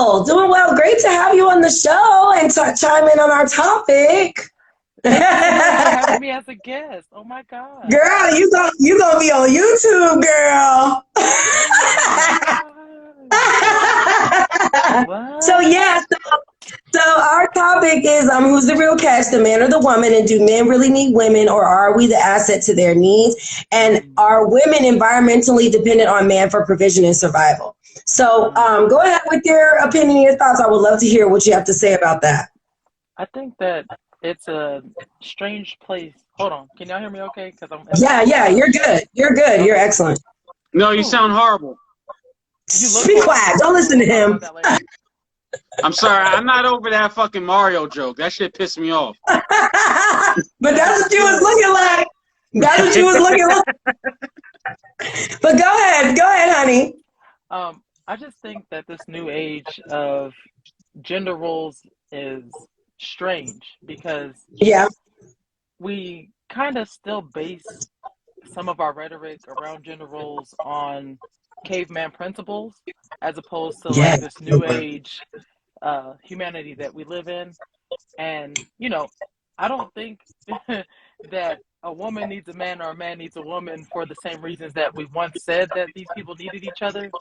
well. Doing well. Great to have you on the show and chime in on our topic. Thank you so much for having me as a guest. Oh my God. Girl, you gonna be on YouTube, girl. Oh my God. So What? yeah, so our topic is who's the real catch, the man or the woman, and do men really need women, or are we the asset to their needs? And Mm, are women environmentally dependent on man for provision and survival? So mm. go ahead with your opinion and your thoughts. I would love to hear what you have to say about that. I think that it's a strange place. Hold on. Can y'all hear me okay? Because I'm in Yeah, the yeah, you're good. You're good. You're Okay. excellent. No, you Cool. sound horrible. You look Be horrible quiet. too. Don't listen to We'll talk him. about that later. I'm sorry. I'm not over that fucking Mario joke. That shit pissed me off. But that's what you was looking like. That's what you was looking like. But go ahead, honey. I just think that this new age of gender roles is strange because Yeah. we kind of still base some of our rhetoric around gender roles on caveman principles as opposed to Yeah. like this new age humanity that we live in. And, I don't think that a woman needs a man or a man needs a woman for the same reasons that we once said that these people needed each other.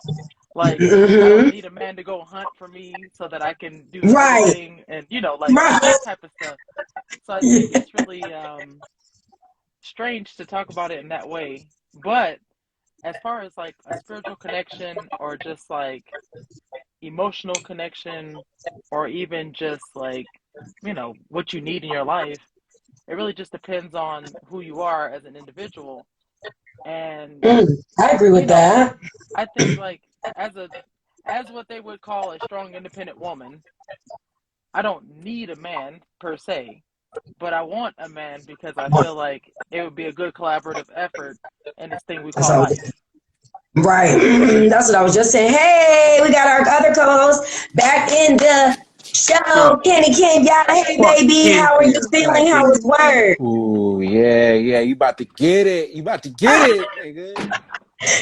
Like, I don't Mm-hmm. need a man to go hunt for me so that I can do Right. everything and, like Right. that type of stuff. So I think it's really strange to talk about it in that way. But as far as like a spiritual connection or just like emotional connection or even just like, what you need in your life, it really just depends on who you are as an individual. And, Mm, I agree you with know, that. I think like as what they would call a strong independent woman, I don't need a man per se, but I want a man because I feel like it would be a good collaborative effort in this thing we That's call all. life. Right. That's what I was just saying. Hey, we got our other co-host back in the Huh. show. Kenny King, y'all. Hey, Fuck baby. Ken How are you Ken. feeling? Back How in. was work? Ooh, yeah, yeah. You about to get it. You about to get it, nigga.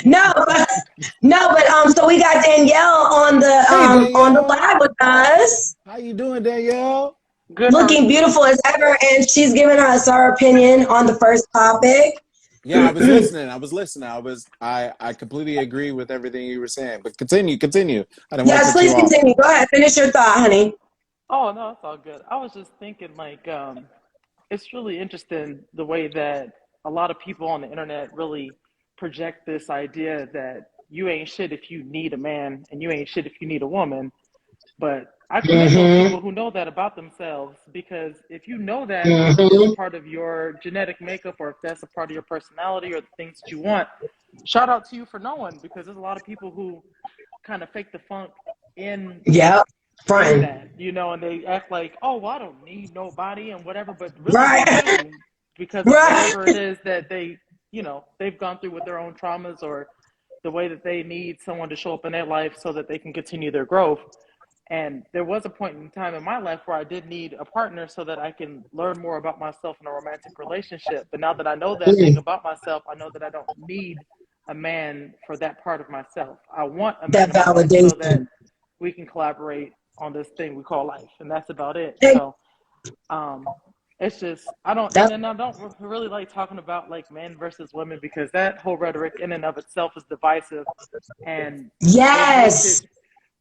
No, but so we got Danielle Hey, on the Danielle. live with us, How you doing, Danielle? Good, how are looking you? beautiful as ever, and she's giving us her opinion on the first topic. Yeah, I was listening. I completely agree with everything you were saying. But continue. I didn't want to Yes, cut you please off. continue. Go ahead, finish your thought, honey. Oh no, it's all good. I was just thinking like it's really interesting the way that a lot of people on the internet really project this idea that you ain't shit if you need a man and you ain't shit if you need a woman. But I commend those Mm-hmm. people who know that about themselves because if you know that it's a Mm-hmm. part of your genetic makeup or if that's a part of your personality or the things that you want, shout out to you for knowing because there's a lot of people who kind of fake the funk in Yep. in Fine. that, and they act like, oh, well, I don't need nobody and whatever, but really they Right. do because of Right. whatever it is that they've gone through with their own traumas or the way that they need someone to show up in their life so that they can continue their growth. And there was a point in time in my life where I did need a partner so that I can learn more about myself in a romantic relationship. But now that I know that thing Mm, about myself, I know that I don't need a man for that part of myself. I want a man that in my life so that validation. we can collaborate on this thing we call life, and that's about it. Hey, So, um, it's just I don't, and that, then I don't really like talking about like men versus women because that whole rhetoric in and of itself is divisive, and it makes yes. it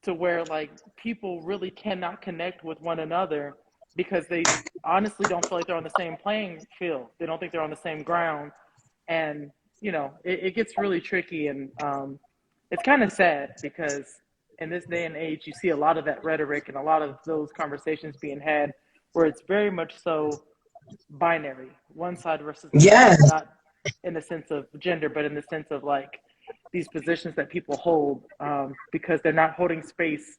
to where like people really cannot connect with one another because they honestly don't feel like they're on the same playing field. They don't think they're on the same ground, and it gets really tricky, and it's kind of sad because in this day and age, you see a lot of that rhetoric and a lot of those conversations being had where it's very much so binary, one side versus the other, Yes. not in the sense of gender, but in the sense of like these positions that people hold because they're not holding space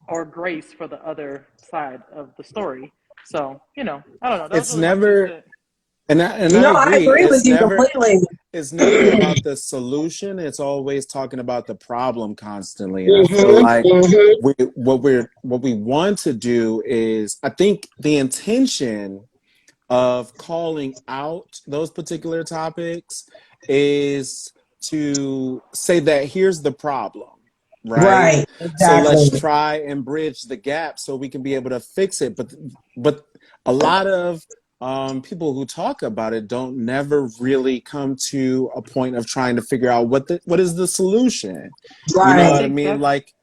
or grace for the other side of the story. So, I don't know. That was It's really my 2 never, cents. and I No, I agree. agree with you completely. It's never about the solution. It's always talking about the problem constantly. And I feel Mm-hmm. like Mm-hmm. what we want to do is, I think the intention of calling out those particular topics is to say that here's the problem. right? Right. So let's Exactly. try and bridge the gap so we can be able to fix it. But a lot of people who talk about it don't never really come to a point of trying to figure out what is the solution. You And know I Right. what I think mean? that's. Like,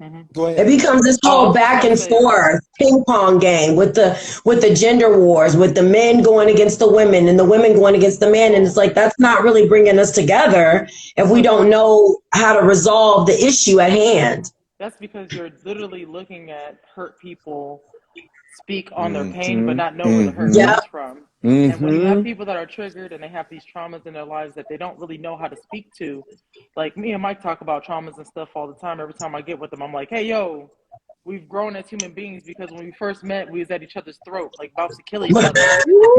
Mhm. go It ahead. becomes this Oh, I whole was just back gonna and say. forth ping pong game with the gender wars, with the men going against the women and the women going against the men, and it's Well, like that's not really bringing us together if we but don't know how to resolve the issue at hand. that's because you're literally looking at hurt people speak on their pain, but Mm-hmm. not know where the hurt Mm-hmm. Yeah. comes from. And when you have Mm-hmm. people that are triggered and they have these traumas in their lives that they don't really know how to speak to, like me and Mike talk about traumas and stuff all the time. Every time I get with them, I'm like, hey, yo, we've grown as human beings because when we first met, we was at each other's throat, like about to kill each other.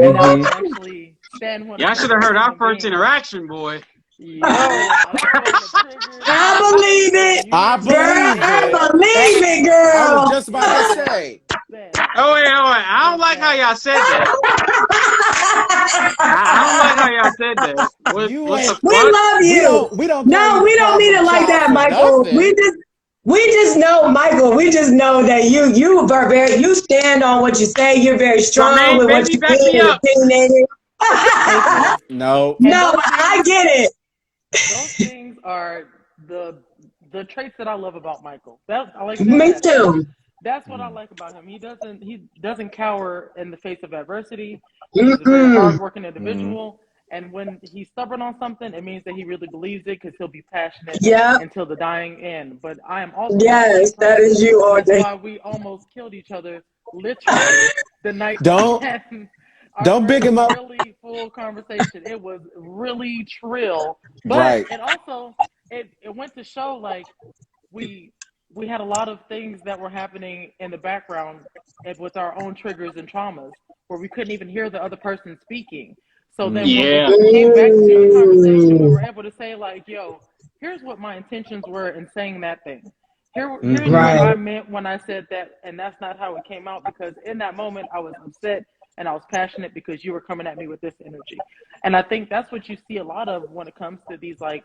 And now we Mm-hmm. can actually stand one Y'all should another have as heard our human first beings. interaction, boy. Yo, now that was a triggered I believe conversation. it, You I hear me? girl. believe I it. Yo, believe it, I was girl. just about to it was say. bad. Oh wait, I It don't was like how bad. y'all said that. I don't like how y'all said that. You What the ain't We fuck? love you. we don't call you No, the we don't mean problem it like child that, for Michael. We nothing. just we just know, Michael. We just know that you are very you stand on what you say. You're very So strong with what maybe you back mean me and up. opinionated. No. And No, I get it. those things are the the traits that I love about Michael. That I like saying Me that. too. That's what I like about him. He doesn't cower in the face of adversity. He's a very Mm-mm. hardworking Mm-hmm. individual, and when he's stubborn on something, it means that he really believes it because he'll be passionate Yep. until the dying end. But I am also that same Yes, that is person. you all That's day. why we almost killed each other literally the night we Don't had our don't big first him up. really full conversation. It was really trill, but Right. it also it went to show like we we had a lot of things that were happening in the background and with our own triggers and traumas where we couldn't even hear the other person speaking. So then when we Yeah. came back to the conversation, we Mm. were able to say like, yo, here's what my intentions were in saying that thing. Here's what Mm-hmm. Right. I meant when I said that, and that's not how it came out because in that moment I was upset and I was passionate because you were coming at me with this energy. And I think that's what you see a lot of when it comes to these like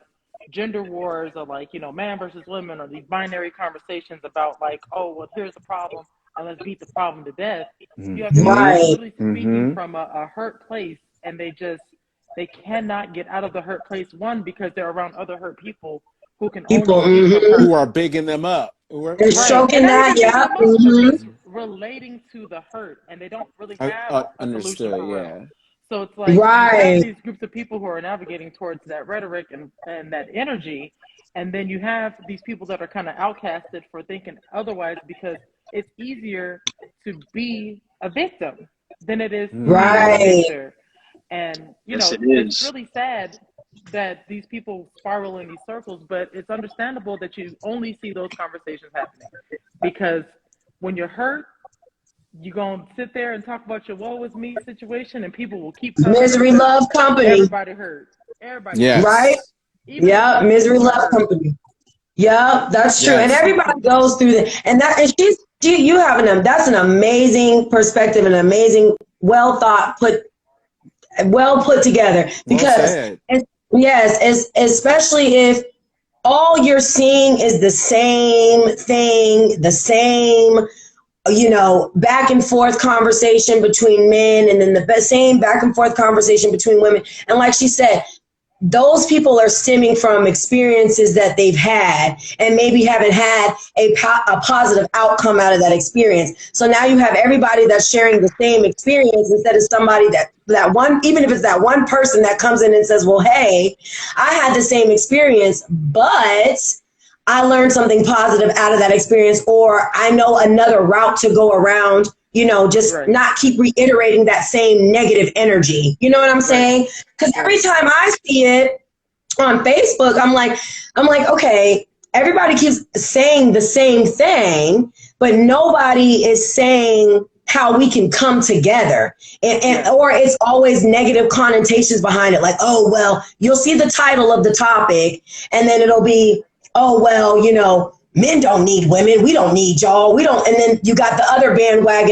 gender wars or like man versus women or these binary conversations about like, oh well, here's the problem and let's beat the problem to death. You have people that Mm-hmm. are Right. literally speaking Mm-hmm. from a hurt place and they cannot get out of the hurt place, one because they're around other hurt people who can only People. speak from Mm-hmm. Who hurt. are bigging them up. And Right. Yeah. And stroking not that. even bigging Yeah. them up, but Mm-hmm. just relating to the hurt. And they don't really have a solution Understood. for real. Yeah. So it's like you have Right. these groups of people who are navigating towards that rhetoric and that energy. And then you have these people that are kind of outcasted for thinking otherwise because it's easier to be a victim than it is to be the Mm-hmm. Right. victor. And, Yes, it it's is. really sad that these people spiral in these circles, but it's understandable that you only see those conversations happening because when you're hurt, you're going to sit there and talk about your woe is me situation and people will keep coming Misery because love company. everybody hurt. Everybody hurt. Right. Yes. Even the Yeah. closest Misery people are love hurt. company. Yeah, that's true. And Yes. everybody goes through that. You have that's an amazing perspective, an amazing, well put together Well because said. yes, especially if all you're seeing is the same thing, the same, back and forth conversation between men and then the same back and forth conversation between women. And like she said, those people are stemming from experiences that they've had and maybe haven't had a positive outcome out of that experience. So now you have everybody that's sharing the same experience instead of somebody that one, even if it's that one person that comes in and says, well, hey, I had the same experience, but I learned something positive out of that experience, or I know another route to go around, just Right, not keep reiterating that same negative energy. You know what I'm right, saying? Because every right. time I see it on Facebook, I'm like, okay, everybody keeps saying the same thing, but nobody is saying how we can come together. And Yeah, or it's always negative connotations behind it. Like, oh, well, you'll see the title of the topic and then it'll be, oh, well, men don't need women. We don't need y'all. We don't. And then you got the other bandwagon